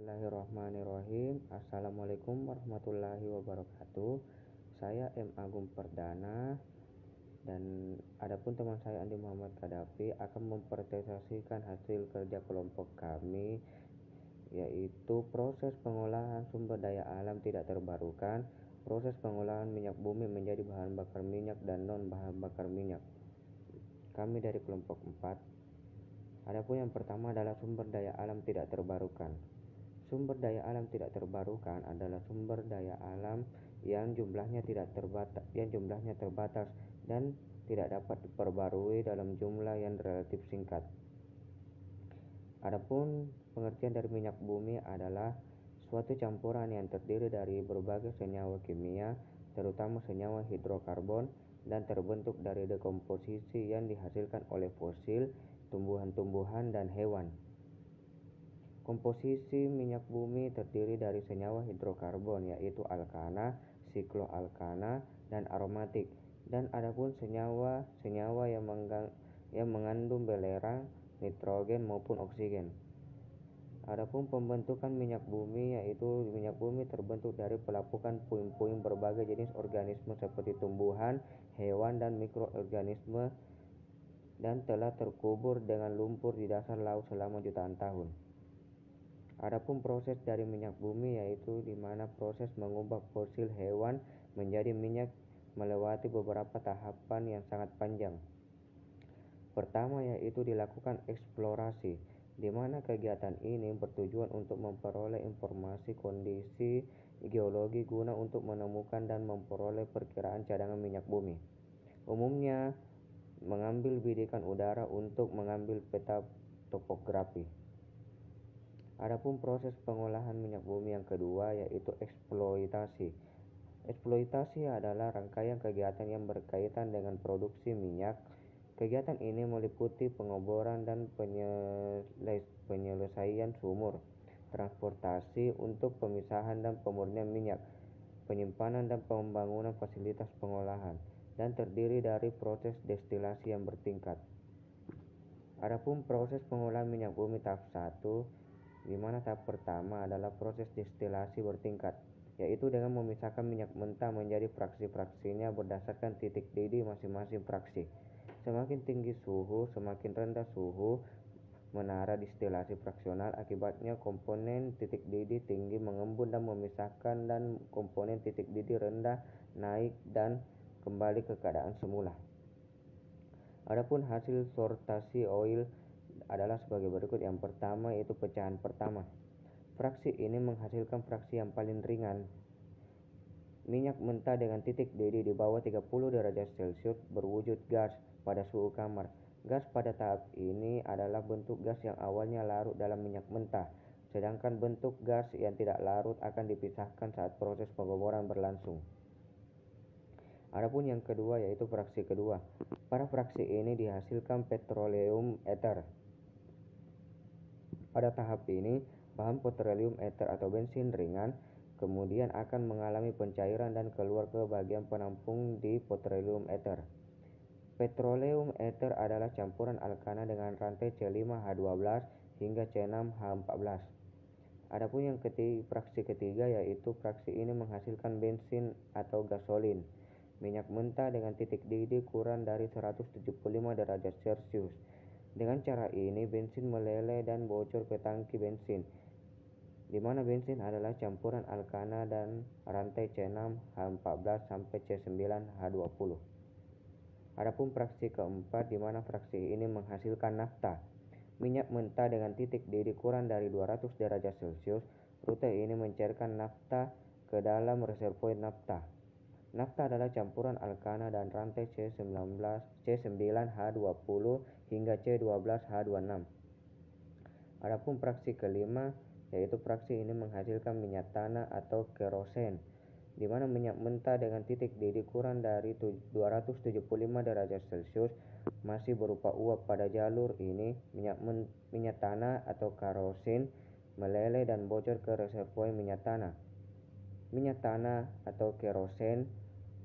Bismillahirrahmanirrahim. Assalamualaikum warahmatullahi wabarakatuh. Saya M. Agung Perdana dan adapun teman saya Andi Muhammad Kadafi akan mempresentasikan hasil kerja kelompok kami, yaitu proses pengolahan sumber daya alam tidak terbarukan, proses pengolahan minyak bumi menjadi bahan bakar minyak dan non bahan bakar minyak. Kami dari kelompok 4. Adapun yang pertama adalah sumber daya alam tidak terbarukan. Sumber daya alam tidak terbarukan adalah sumber daya alam yang jumlahnya terbatas dan tidak dapat diperbarui dalam jumlah yang relatif singkat. Adapun pengertian dari minyak bumi adalah suatu campuran yang terdiri dari berbagai senyawa kimia, terutama senyawa hidrokarbon, dan terbentuk dari dekomposisi yang dihasilkan oleh fosil, tumbuhan-tumbuhan, dan hewan. Komposisi minyak bumi terdiri dari senyawa hidrokarbon, yaitu alkana, sikloalkana, dan aromatik, dan adapun senyawa yang mengandung belerang, nitrogen maupun oksigen. Adapun pembentukan minyak bumi, yaitu minyak bumi terbentuk dari pelapukan puing-puing berbagai jenis organisme seperti tumbuhan, hewan, dan mikroorganisme, dan telah terkubur dengan lumpur di dasar laut selama jutaan tahun. Adapun proses dari minyak bumi, yaitu di mana proses mengubah fosil hewan menjadi minyak melewati beberapa tahapan yang sangat panjang. Pertama, yaitu dilakukan eksplorasi, di mana kegiatan ini bertujuan untuk memperoleh informasi kondisi geologi guna untuk menemukan dan memperoleh perkiraan cadangan minyak bumi. Umumnya mengambil bidikan udara untuk mengambil peta topografi. Adapun proses pengolahan minyak bumi yang kedua, yaitu eksploitasi. Eksploitasi adalah rangkaian kegiatan yang berkaitan dengan produksi minyak. Kegiatan ini meliputi pengeboran dan penyelesaian sumur, transportasi untuk pemisahan dan pemurnian minyak, penyimpanan dan pembangunan fasilitas pengolahan, dan terdiri dari proses destilasi yang bertingkat. Adapun proses pengolahan minyak bumi tahap 1, di mana tahap pertama adalah proses destilasi bertingkat, yaitu dengan memisahkan minyak mentah menjadi fraksi-fraksinya berdasarkan titik didih masing-masing fraksi. Semakin tinggi suhu, semakin rendah suhu menara destilasi fraksional. Akibatnya komponen titik didih tinggi mengembun dan memisahkan, dan komponen titik didih rendah naik dan kembali ke keadaan semula. Adapun hasil sortasi oil adalah sebagai berikut. Yang pertama yaitu pecahan pertama. Fraksi ini menghasilkan fraksi yang paling ringan. Minyak mentah dengan titik didih di bawah 30 derajat Celcius berwujud gas pada suhu kamar. Gas pada tahap ini adalah bentuk gas yang awalnya larut dalam minyak mentah, sedangkan bentuk gas yang tidak larut akan dipisahkan saat proses pengeboran berlangsung. Adapun yang kedua yaitu fraksi kedua. Pada fraksi ini dihasilkan petroleum ether. Pada tahap ini, bahan petroleum ether atau bensin ringan kemudian akan mengalami pencairan dan keluar ke bagian penampung di petroleum ether. Petroleum ether adalah campuran alkana dengan rantai C5H12 hingga C6H14. Adapun yang fraksi ketiga, yaitu fraksi ini menghasilkan bensin atau gasolin, minyak mentah dengan titik didih kurang dari 175 derajat Celcius. Dengan cara ini bensin meleleh dan bocor ke tangki bensin, di mana bensin adalah campuran alkana dan rantai C6H14 sampai C9H20. Adapun fraksi keempat, di mana fraksi ini menghasilkan nafta, minyak mentah dengan titik didih kurang dari 200 derajat Celcius. Rute ini mencairkan nafta ke dalam reservoir nafta. Nafta adalah campuran alkana dan rantai C9H20 hingga C12H26. Adapun fraksi kelima, yaitu fraksi ini menghasilkan minyak tanah atau kerosen, di mana minyak mentah dengan titik didih kurang dari 275 derajat Celcius masih berupa uap. Pada jalur ini, minyak tanah atau kerosin meleleh dan bocor ke reservoir minyak tanah. Minyak tanah atau kerosen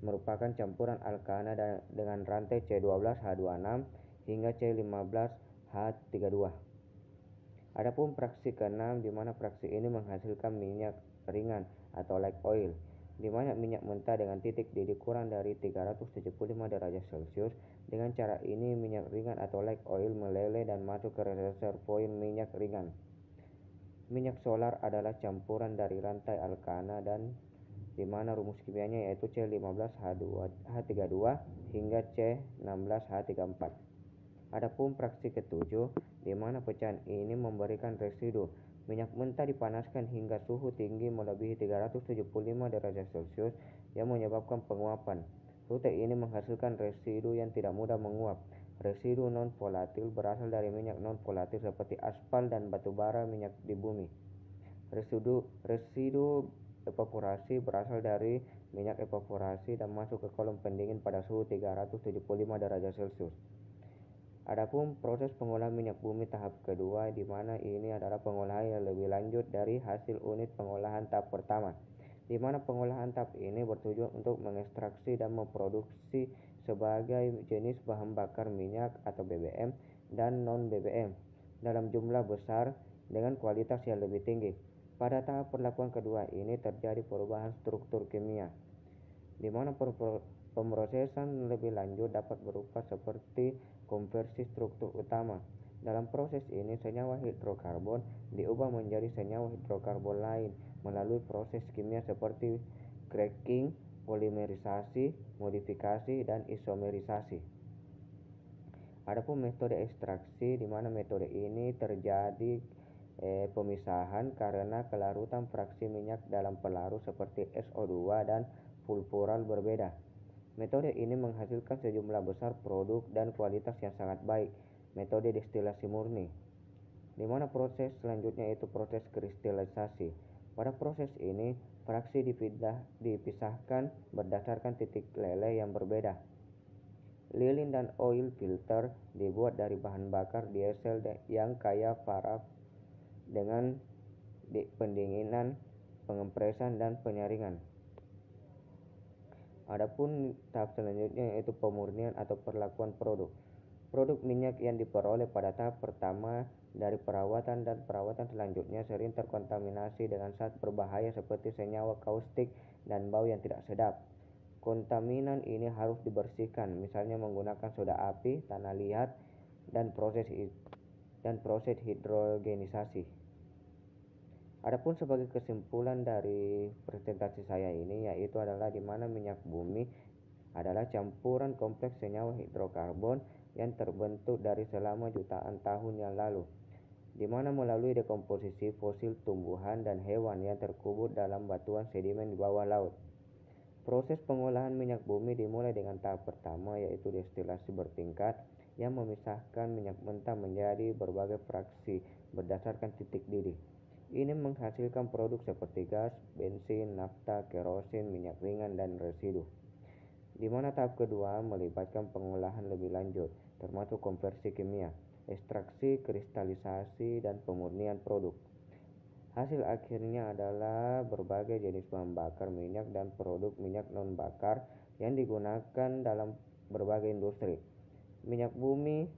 merupakan campuran alkana dengan rantai C12H26 hingga C15H32. Adapun fraksi ke-6 di mana fraksi ini menghasilkan minyak ringan atau light oil, di mana minyak mentah dengan titik didih kurang dari 375 derajat Celcius. Dengan cara ini minyak ringan atau light oil meleleh dan masuk ke reservoir minyak ringan. Minyak solar adalah campuran dari rantai alkana dan di mana rumus kimianya yaitu C15H32 hingga C16H34. Adapun fraksi ke-7 di mana pecahan ini memberikan residu. Minyak mentah dipanaskan hingga suhu tinggi melebihi 375 derajat Celcius yang menyebabkan penguapan. Rute ini menghasilkan residu yang tidak mudah menguap. Residu non-volatil berasal dari minyak non-volatil seperti aspal dan batu bara minyak di bumi. Residu evaporasi berasal dari minyak evaporasi dan masuk ke kolom pendingin pada suhu 375 derajat Celcius. Adapun proses pengolahan minyak bumi tahap kedua di mana ini adalah pengolahan yang lebih lanjut dari hasil unit pengolahan tahap pertama, di mana pengolahan tahap ini bertujuan untuk mengekstraksi dan memproduksi sebagai jenis bahan bakar minyak atau BBM dan non-BBM dalam jumlah besar dengan kualitas yang lebih tinggi. Pada tahap perlakuan kedua ini terjadi perubahan struktur kimia, di mana pemrosesan lebih lanjut dapat berupa seperti konversi struktur utama. Dalam proses ini senyawa hidrokarbon diubah menjadi senyawa hidrokarbon lain melalui proses kimia seperti cracking, polimerisasi, modifikasi, dan isomerisasi. Adapun metode ekstraksi di mana metode ini terjadi pemisahan karena kelarutan fraksi minyak dalam pelarut seperti SO2 dan fulfural berbeda. Metode ini menghasilkan sejumlah besar produk dan kualitas yang sangat baik. Metode destilasi murni, di mana proses selanjutnya yaitu proses kristalisasi. Pada proses ini, fraksi dipisahkan berdasarkan titik leleh yang berbeda. Lilin dan oil filter dibuat dari bahan bakar diesel yang kaya paraf dengan pendinginan, pengempresan, dan penyaringan. Adapun tahap selanjutnya yaitu pemurnian atau perlakuan produk. Produk minyak yang diperoleh pada tahap pertama dari perawatan dan perawatan selanjutnya sering terkontaminasi dengan zat berbahaya seperti senyawa kaustik dan bau yang tidak sedap. Kontaminan ini harus dibersihkan, misalnya menggunakan soda api, tanah liat, dan proses hidrogenisasi. Adapun sebagai kesimpulan dari presentasi saya ini yaitu adalah di mana minyak bumi adalah campuran kompleks senyawa hidrokarbon yang terbentuk dari selama jutaan tahun yang lalu, di mana melalui dekomposisi fosil tumbuhan dan hewan yang terkubur dalam batuan sedimen di bawah laut. Proses pengolahan minyak bumi dimulai dengan tahap pertama yaitu destilasi bertingkat yang memisahkan minyak mentah menjadi berbagai fraksi berdasarkan titik didih. Ini menghasilkan produk seperti gas, bensin, nafta, kerosin, minyak ringan, dan residu. Di mana tahap kedua melibatkan pengolahan lebih lanjut, termasuk konversi kimia, ekstraksi, kristalisasi, dan pemurnian produk. Hasil akhirnya adalah berbagai jenis bahan bakar minyak dan produk minyak non-bakar yang digunakan dalam berbagai industri. Minyak bumi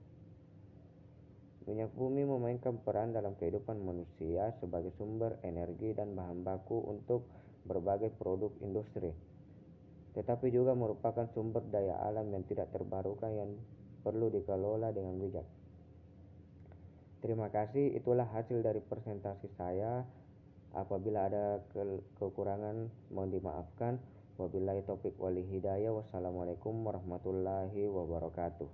memainkan peran dalam kehidupan manusia sebagai sumber energi dan bahan baku untuk berbagai produk industri, tetapi juga merupakan sumber daya alam yang tidak terbarukan yang perlu dikelola dengan bijak. Terima kasih, itulah hasil dari presentasi saya. Apabila ada kekurangan mohon dimaafkan. Wabillahi taufik wal hidayah. Wassalamualaikum warahmatullahi wabarakatuh.